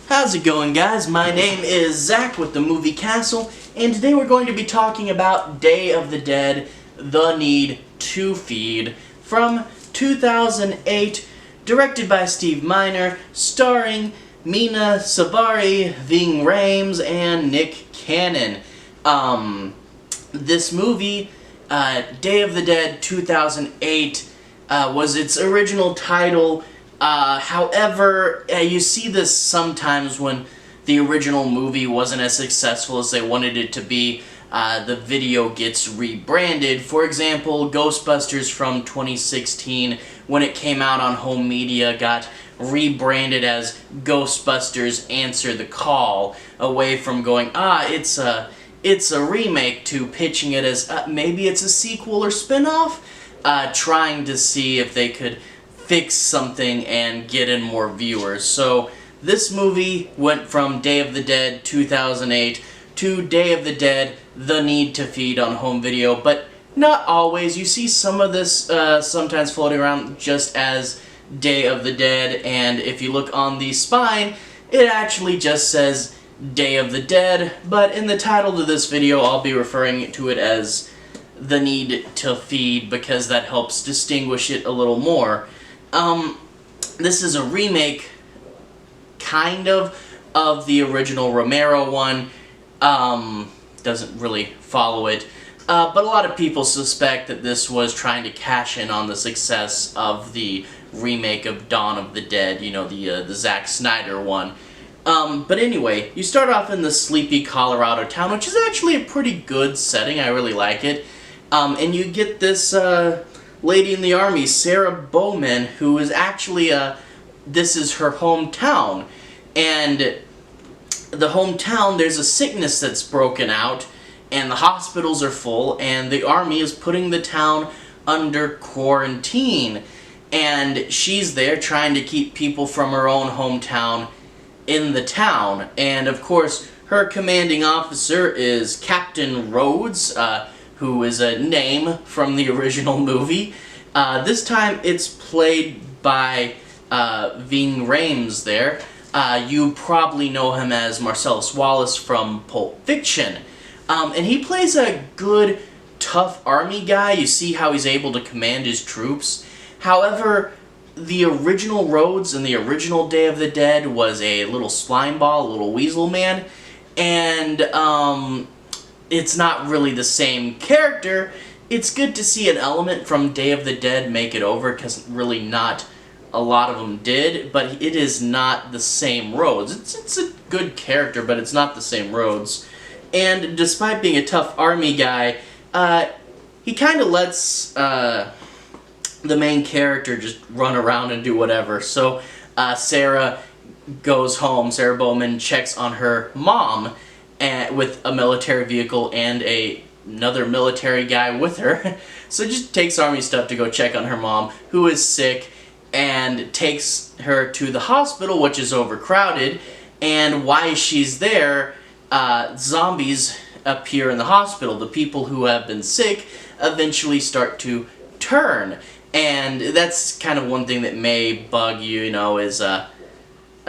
How's it going, guys? My name is Zach with the Movie Castle, and today we're going to be talking about Day of the Dead, The Need to Feed, from 2008, directed by Steve Miner, starring Mena Suvari, Ving Rhames, and Nick Cannon. This movie, Day of the Dead 2008, was its original title. However, you see this sometimes when the original movie wasn't as successful as they wanted it to be. The video gets rebranded. For example, Ghostbusters from 2016, when it came out on home media, got rebranded as Ghostbusters Answer the Call, away from going, it's a remake, to pitching it as maybe it's a sequel or spin-off, trying to see if they could fix something and get in more viewers. So this movie went from Day of the Dead 2008 to Day of the Dead, The Need to Feed on home video, but not always. You see some of this sometimes floating around just as Day of the Dead, and if you look on the spine, it actually just says Day of the Dead, but in the title to this video I'll be referring to it as The Need to Feed because that helps distinguish it a little more. This is a remake, kind of the original Romero one. Doesn't really follow it. But a lot of people suspect that this was trying to cash in on the success of the remake of Dawn of the Dead, you know, the Zack Snyder one. But anyway, you start off in the sleepy Colorado town, which is actually a pretty good setting. I really like it. And you get this lady in the army, Sarah Bowman, who is actually, this is her hometown. And the hometown, there's a sickness that's broken out, and the hospitals are full, and the army is putting the town under quarantine. And she's there trying to keep people from her own hometown in the town. And of course, her commanding officer is Captain Rhodes, who is a name from the original movie. This time it's played by Ving Rhames there. You probably know him as Marcellus Wallace from Pulp Fiction. And he plays a good, tough army guy. You see how he's able to command his troops. However, the original Rhodes in the original Day of the Dead was a little slime ball, a little weasel man. And it's not really the same character. It's good to see an element from Day of the Dead make it over, because really not a lot of them did, but it is not the same Rhodes. It's a good character, but it's not the same Rhodes. And despite being a tough army guy, he kind of lets the main character just run around and do whatever. So Sarah goes home, Sarah Bowman checks on her mom, with a military vehicle and another military guy with her. So just takes army stuff to go check on her mom, who is sick, and takes her to the hospital, which is overcrowded. And while she's there, zombies appear in the hospital. The people who have been sick eventually start to turn. And that's kind of one thing that may bug you, you know, is a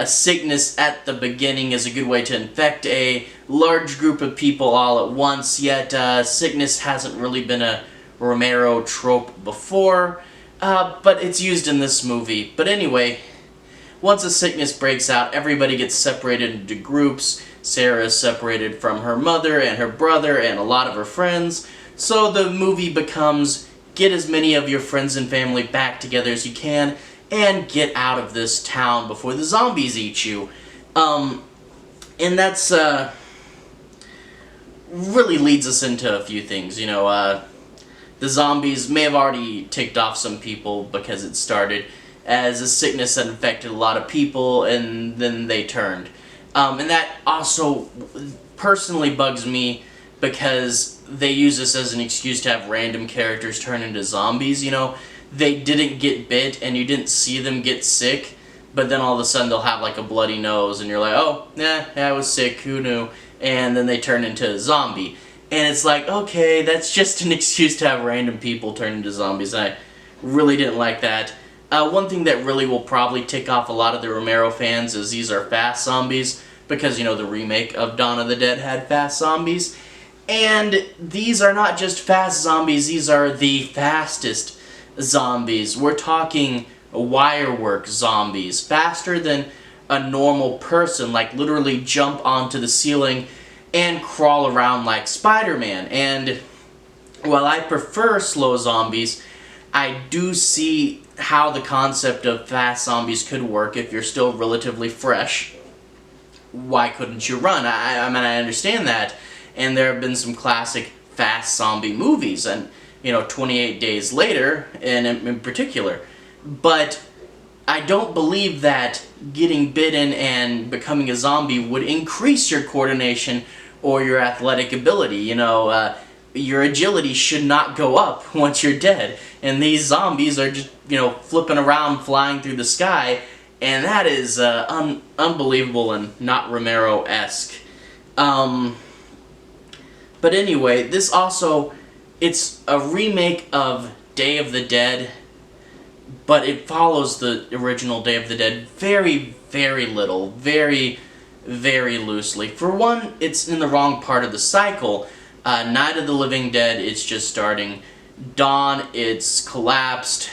sickness at the beginning is a good way to infect a large group of people all at once, yet sickness hasn't really been a Romero trope before, but it's used in this movie. But anyway, once a sickness breaks out, everybody gets separated into groups. Sarah is separated from her mother and her brother and a lot of her friends, so the movie becomes get as many of your friends and family back together as you can, and get out of this town before the zombies eat you. And that's, really leads us into a few things, you know. The zombies may have already ticked off some people because it started as a sickness that infected a lot of people, and then they turned. And that also personally bugs me because they use this as an excuse to have random characters turn into zombies, you know. They didn't get bit and you didn't see them get sick, but then all of a sudden they'll have like a bloody nose and you're like, oh, yeah, I was sick, who knew? And then they turn into a zombie. And it's like, okay, that's just an excuse to have random people turn into zombies. I really didn't like that. One thing that really will probably tick off a lot of the Romero fans is these are fast zombies, because, you know, the remake of Dawn of the Dead had fast zombies. And these are not just fast zombies, these are the fastest zombies. We're talking wirework zombies, faster than a normal person, like literally jump onto the ceiling and crawl around like Spider-Man. And while I prefer slow zombies, I do see how the concept of fast zombies could work if you're still relatively fresh. Why couldn't you run? I mean, I understand that. And there have been some classic fast zombie movies, and, you know, 28 Days Later, and in particular. But I don't believe that getting bitten and becoming a zombie would increase your coordination or your athletic ability. You know, your agility should not go up once you're dead. And these zombies are just, you know, flipping around, flying through the sky, and that is unbelievable and not Romero-esque. But anyway, this also, it's a remake of Day of the Dead, but it follows the original Day of the Dead very, very little, very, very loosely. For one, it's in the wrong part of the cycle. Night of the Living Dead, it's just starting. Dawn, it's collapsed.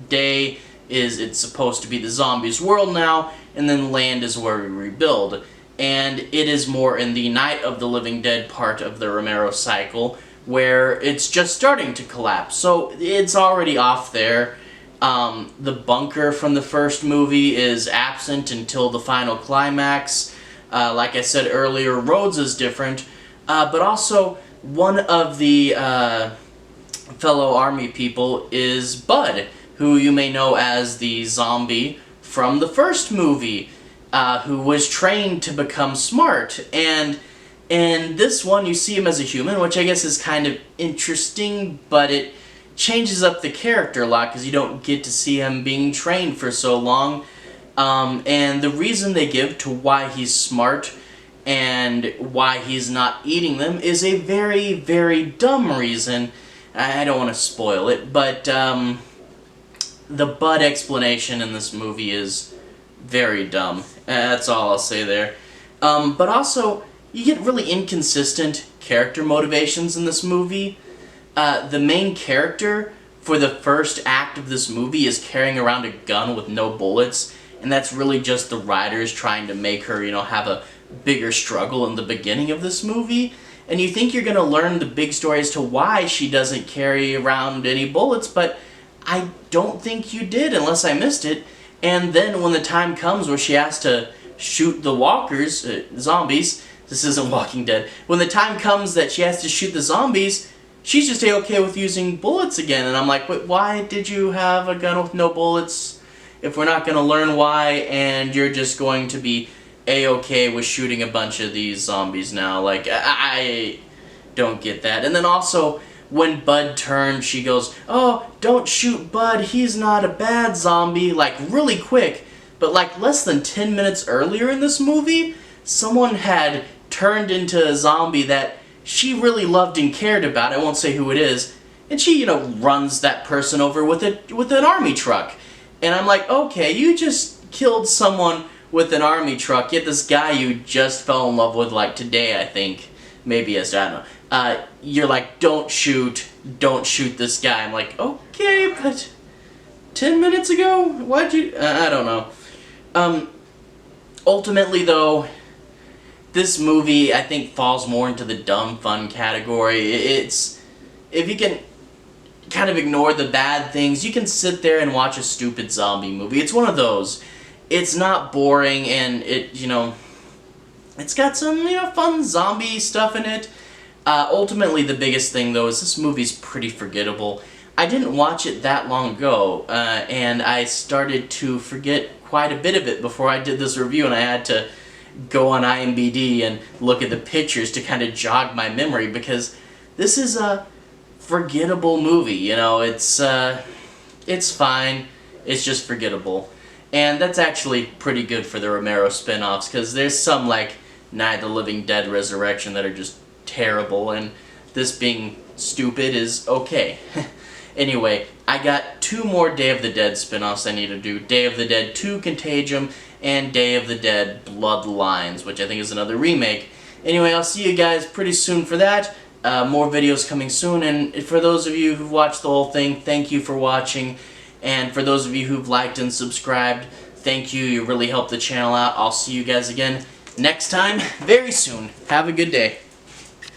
Day is, it's supposed to be the zombies' world now, and then Land is where we rebuild. And it is more in the Night of the Living Dead part of the Romero cycle, where it's just starting to collapse. So it's already off there. The bunker from the first movie is absent until the final climax. Like I said earlier, Rhodes is different, but also one of the fellow army people is Bud, who you may know as the zombie from the first movie, who was trained to become smart. And in this one, you see him as a human, which I guess is kind of interesting, but it changes up the character a lot because you don't get to see him being trained for so long. And the reason they give to why he's smart and why he's not eating them is a very, very dumb reason. I don't want to spoil it, but the Bud explanation in this movie is very dumb. That's all I'll say there. But also, you get really inconsistent character motivations in this movie. The main character for the first act of this movie is carrying around a gun with no bullets, and that's really just the writers trying to make her, you know, have a bigger struggle in the beginning of this movie. And you think you're going to learn the big story as to why she doesn't carry around any bullets, but I don't think you did unless I missed it. And then when the time comes where she has to shoot the walkers, zombies, this isn't Walking Dead, when the time comes that she has to shoot the zombies, she's just A-okay with using bullets again. And I'm like, but why did you have a gun with no bullets if we're not going to learn why, and you're just going to be A-okay with shooting a bunch of these zombies now? Like, I don't get that. And then also, when Bud turns, she goes, oh, don't shoot Bud, he's not a bad zombie, like really quick. But like less than 10 minutes earlier in this movie, someone had turned into a zombie that she really loved and cared about. I won't say who it is. And she, you know, runs that person over with an army truck. And I'm like, okay, you just killed someone with an army truck, yet this guy you just fell in love with like today, I think. Maybe yes, I don't know. You're like, don't shoot this guy. I'm like, okay, but 10 minutes ago? Why'd you... I don't know. Ultimately, though, this movie, I think, falls more into the dumb fun category. It's... If you can kind of ignore the bad things, you can sit there and watch a stupid zombie movie. It's one of those. It's not boring, and it, you know... It's got some, you know, fun zombie stuff in it. Ultimately, the biggest thing, though, is this movie's pretty forgettable. I didn't watch it that long ago, and I started to forget quite a bit of it before I did this review, and I had to go on IMDb and look at the pictures to kind of jog my memory, because this is a forgettable movie, you know. It's fine, it's just forgettable. And that's actually pretty good for the Romero spin-offs, because there's some, like, Night of the Living Dead Resurrection that are just terrible, and this being stupid is okay. Anyway, I got 2 more Day of the Dead spin-offs I need to do. Day of the Dead 2 Contagium and Day of the Dead Bloodlines, which I think is another remake. Anyway, I'll see you guys pretty soon for that. More videos coming soon, and for those of you who've watched the whole thing, thank you for watching. And for those of you who've liked and subscribed, thank you. You really helped the channel out. I'll see you guys again next time, very soon. Have a good day.